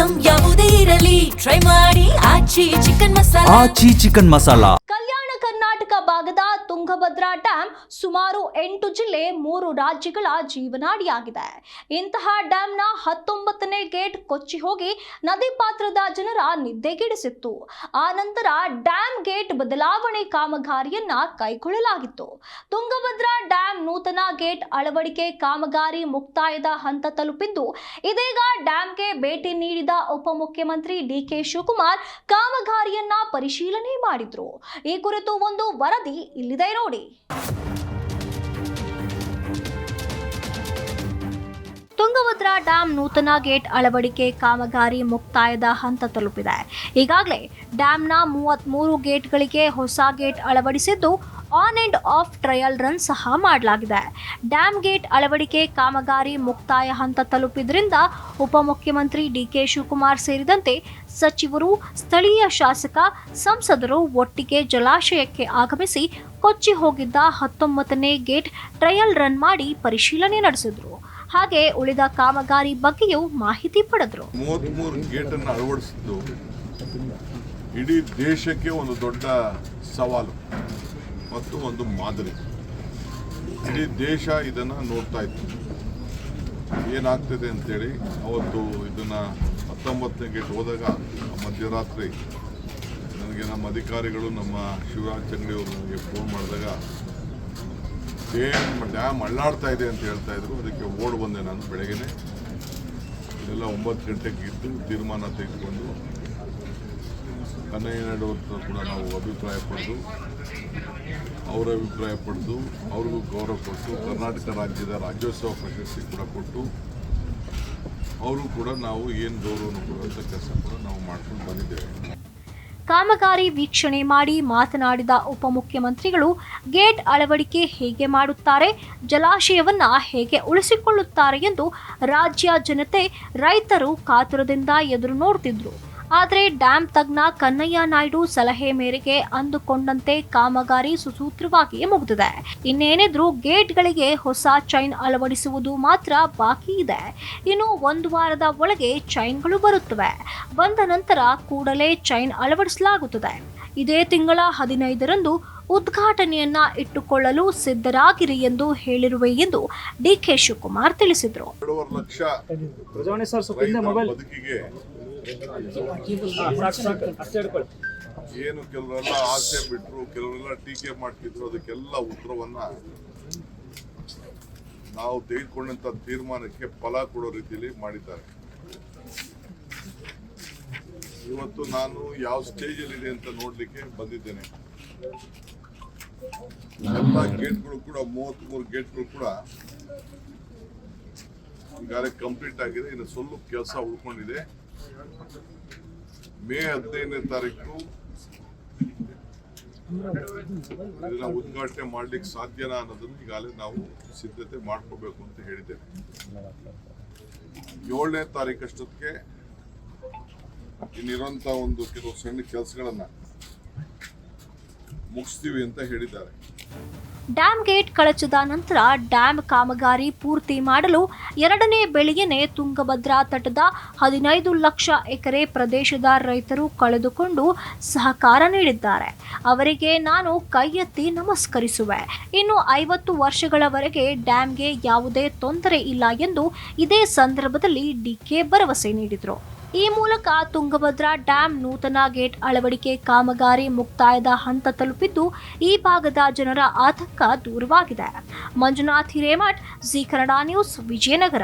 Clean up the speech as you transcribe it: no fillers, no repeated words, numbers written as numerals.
Item ಯಾವುದೇ ಇರಲಿ try ಮಾಡಿ ಆಚಿ ಚಿಕನ್ ಮಸಾಲಾ. ಕಲ್ಯಾಣ ಕರ್ನಾಟಕ ಭಾಗದ ತುಂಗಭದ್ರಾ ಡ್ಯಾಂ ಸುಮಾರು 8 ಜಿಲ್ಲೆ 3 ರಾಜ್ಯಗಳ ಜೀವನಾಡಿಯಾಗಿದೆ. ಇಂತಹ ಡ್ಯಾಂನ 19ನೇ ಗೇಟ್ ಕೊಚ್ಚಿ ಹೋಗಿ ನದಿ ಪಾತ್ರದ ಜನರ ನಿದ್ದೆಗೆಡಿಸಿತ್ತು. ಆ ನಂತರ ಡ್ಯಾಂ ಗೇಟ್ ಬದಲಾವಣೆ ಕಾಮಗಾರಿಯನ್ನ ಕೈಗೊಳ್ಳಲಾಗಿತ್ತು. ತುಂಗಭದ್ರಾ ಡ್ಯಾಂ ನೂತನ ಗೇಟ್ ಅಳವಡಿಕೆ ಕಾಮಗಾರಿ ಮುಕ್ತಾಯದ ಹಂತ ತಲುಪಿದ್ದು, ಇದೀಗ ಡ್ಯಾಂಗೆ ಭೇಟಿ ನೀಡಿದ ಉಪಮುಖ್ಯಮಂತ್ರಿ ಡಿಕೆ ಶಿವಕುಮಾರ್ ಕಾಮಗಾರಿಯನ್ನ ಪರಿಶೀಲನೆ ಮಾಡಿದ್ರು. ಈ ಕುರಿತು ಒಂದು ವರದಿ ಇಲ್ಲಿದೆ ನೋಡಿ. ತುಂಗಭದ್ರಾ ಡ್ಯಾಂ ನೂತನ ಗೇಟ್ ಅಳವಡಿಕೆ ಕಾಮಗಾರಿ ಮುಕ್ತಾಯದ ಹಂತ ತಲುಪಿದೆ. ಈಗಾಗಲೇ ಡ್ಯಾಂನ 33 ಗೇಟ್ಗಳಿಗೆ ಹೊಸ ಗೇಟ್ ಅಳವಡಿಸಿದ್ದು, on and of trial run ಸಹ ಮಾಡಲಾಗಿದೆ. ಡ್ಯಾಂ ಗೇಟ್ ಅಳವಡಿಕೆ ಕಾಮಗಾರಿ ಮುಕ್ತಾಯ ಹಂತ ತಲುಪಿದ್ರಿಂದ ಉಪಮುಖ್ಯಮಂತ್ರಿ ಡಿಕೆ ಶಿವಕುಮಾರ್ ಸೇರಿದಂತೆ ಸಚಿವರು, ಸ್ಥಳೀಯ ಶಾಸಕ, ಸಂಸದರು ಒಟ್ಟಿಗೆ ಜಲಾಶಯಕ್ಕೆ ಆಗಮಿಸಿ ಕೊಚ್ಚಿ ಹೋಗಿದ್ದ 19ನೇ ಗೇಟ್ ಟ್ರಯಲ್ ರನ್ ಮಾಡಿ ಪರಿಶೀಲನೆ ನಡೆಸಿದ್ರು. ಹಾಗೆ ಉಳಿದ ಕಾಮಗಾರಿ ಬಗ್ಗೆಯೂ ಮಾಹಿತಿ ಪಡೆದ್ರು. 33 ಗೇಟ್ ಅನ್ನು ಅಳವಡಿಸಿದ್ದು ಇಡೀ ದೇಶಕ್ಕೆ ಒಂದು ದೊಡ್ಡ ಸವಾಲು ಮತ್ತು ಒಂದು ಮಾದರಿ. ಇಡೀ ದೇಶ ಇದನ್ನು ನೋಡ್ತಾ ಇತ್ತು, ಏನಾಗ್ತದೆ ಅಂತೇಳಿ. ಅವತ್ತು ಇದನ್ನು 19ನೇ ಗೇಟ್ ಹೋದಾಗ ಮಧ್ಯರಾತ್ರಿ ನನಗೆ ನಮ್ಮ ಅಧಿಕಾರಿಗಳು, ನಮ್ಮ ಶಿವರಾಜ್ ಚಂಗಡಿಯವರು ನನಗೆ ಫೋನ್ ಮಾಡಿದಾಗ ಡ್ಯಾಮ್ ಅಳ್ಳಾಡ್ತಾ ಇದೆ ಅಂತ ಹೇಳ್ತಾ ಇದ್ರು. ಅದಕ್ಕೆ ಓಡ್ ಬಂದೆ ನಾನು ಬೆಳಗ್ಗೆನೆ. ಇದೆಲ್ಲ 9 ಗಂಟೆಗೆ ಇದ್ದು ತೀರ್ಮಾನ ತೆಗೆದುಕೊಂಡು ಕನ್ನಯ್ಯ ನಾಯ್ಡು ಅವ್ರ ಕೂಡ ನಾವು ಅಭಿಪ್ರಾಯ ಪಡೆದು, ಅವರ ಅಭಿಪ್ರಾಯ ಪಡೆದು ಅವ್ರಿಗೂ ಗೌರವ ಕೊಟ್ಟು, ಕರ್ನಾಟಕ ರಾಜ್ಯದ ರಾಜ್ಯೋತ್ಸವ ಪ್ರಶಸ್ತಿ ಕೂಡ ಕೊಟ್ಟು, ಅವರು ಕೂಡ ನಾವು ಏನು ಗೌರವವನ್ನು ಕೊಡುವಂಥ ಕೆಲಸ ಕೂಡ ನಾವು ಮಾಡ್ಕೊಂಡು ಬಂದಿದ್ದೇವೆ. ಕಾಮಗಾರಿ ವೀಕ್ಷಣೆ ಮಾಡಿ ಮಾತನಾಡಿದ ಉಪಮುಖ್ಯಮಂತ್ರಿಗಳು, ಗೇಟ್ ಅಳವಡಿಕೆ ಹೇಗೆ ಮಾಡುತ್ತಾರೆ, ಜಲಾಶಯವನ್ನ ಹೇಗೆ ಉಳಿಸಿಕೊಳ್ಳುತ್ತಾರೆ ಎಂದು ರಾಜ್ಯ ಜನತೆ, ರೈತರು ಕಾತುರದಿಂದ ಎದುರು ನೋಡುತ್ತಿದ್ರು. ಆದರೆ ಡ್ಯಾಂ ತಜ್ಞ ಕನ್ನಯ್ಯ ನಾಯ್ಡು ಸಲಹೆ ಮೇರೆಗೆ ಅಂದುಕೊಂಡಂತೆ ಕಾಮಗಾರಿ ಸುಸೂತ್ರವಾಗಿ ಮುಗಿದಿದೆ. ಇನ್ನೇನಿದ್ರು ಗೇಟ್ಗಳಿಗೆ ಹೊಸ ಚೈನ್ ಅಳವಡಿಸುವುದು ಮಾತ್ರ ಬಾಕಿ ಇದೆ. ಇನ್ನು 1 ವಾರದ ಒಳಗೆ ಚೈನ್ಗಳು ಬರುತ್ತವೆ. ಬಂದ ನಂತರ ಕೂಡಲೇ ಚೈನ್ ಅಳವಡಿಸಲಾಗುತ್ತದೆ. ಇದೇ ತಿಂಗಳ 15ರಂದು ಉದ್ಘಾಟನೆಯನ್ನ ಇಟ್ಟುಕೊಳ್ಳಲು ಸಿದ್ಧರಾಗಿರಿ ಎಂದು ಹೇಳಿರುವೆ ಎಂದು ಡಿಕೆ ಶಿವಕುಮಾರ್ ತಿಳಿಸಿದರು. ಏನು ಕೆಲವರೆಲ್ಲ ಆಸೆ ಬಿಟ್ಟರು, ಕೆಲವರೆಲ್ಲ ಟೀಕೆ ಮಾಡ್ತಿದ್ರು, ಅದಕ್ಕೆಲ್ಲ ಉತ್ತರವನ್ನ ನಾವು ತೆಗೆದುಕೊಂಡಂತ ತೀರ್ಮಾನಕ್ಕೆ ಫಲ ಕೊಡೋ ರೀತಿಯಲ್ಲಿ ಮಾಡಿದ್ದಾರೆ. ಇವತ್ತು ನಾನು ಯಾವ ಸ್ಟೇಜಲ್ಲಿ ಇದೆ ಅಂತ ನೋಡ್ಲಿಕ್ಕೆ ಬಂದಿದ್ದೇನೆ. ಎಲ್ಲ ಗೇಟ್ಗಳು ಕೂಡ 33 ಗೇಟ್ಗಳು ಕೂಡ ಈಗಾಗಲೇ ಕಂಪ್ಲೀಟ್ ಆಗಿದೆ. ಇನ್ನು ಸ್ವಲ್ಪ ಕೆಲಸ ಉಳ್ಕೊಂಡಿದೆ. ಮೇ 15ನೇ ತಾರೀಕು ಇದನ್ನ ಉದ್ಘಾಟನೆ ಮಾಡ್ಲಿಕ್ಕೆ ಸಾಧ್ಯನಾ ಅನ್ನೋದನ್ನು ಈಗಾಗಲೇ ನಾವು ಸಿದ್ಧತೆ ಮಾಡ್ಕೋಬೇಕು ಅಂತ ಹೇಳಿದ್ದೇವೆ. 7ನೇ ತಾರೀಕಷ್ಟೊತ್ತಿಗೆ ಇನ್ನಿರುವಂತ ಒಂದು ಕೆಲವು ಸಣ್ಣ ಕೆಲಸಗಳನ್ನ ಮುಗಿಸ್ತೀವಿ ಅಂತ ಹೇಳಿದ್ದಾರೆ. ಡ್ಯಾಂ ಗೇಟ್ ಕಳಚದ ನಂತರ ಡ್ಯಾಂ ಕಾಮಗಾರಿ ಪೂರ್ತಿ ಮಾಡಲು 2ನೇ ಬೆಳೆಯನ್ನೇ ತುಂಗಭದ್ರಾ ತಟದ 15 ಲಕ್ಷ ಎಕರೆ ಪ್ರದೇಶದ ರೈತರು ಕಳೆದುಕೊಂಡು ಸಹಕಾರ ನೀಡಿದ್ದಾರೆ. ಅವರಿಗೆ ನಾನು ಕೈ ಎತ್ತಿ ನಮಸ್ಕರಿಸುವೆ. ಇನ್ನು 50 ವರ್ಷಗಳವರೆಗೆ ಡ್ಯಾಂಗೆ ಯಾವುದೇ ತೊಂದರೆ ಇಲ್ಲ ಎಂದು ಇದೇ ಸಂದರ್ಭದಲ್ಲಿ ಡಿಕೆ ಭರವಸೆ ನೀಡಿದರು. ಈ ಮೂಲಕ ತುಂಗಭದ್ರಾ ಡ್ಯಾಂ ನೂತನ ಗೇಟ್ ಅಳವಡಿಕೆ ಕಾಮಗಾರಿ ಮುಕ್ತಾಯದ ಹಂತ ತಲುಪಿದ್ದು, ಈ ಭಾಗದ ಜನರ ಆತಂಕ ದೂರವಾಗಿದೆ. Manjunath Hiremath, G Kannada news, Vijayanagara.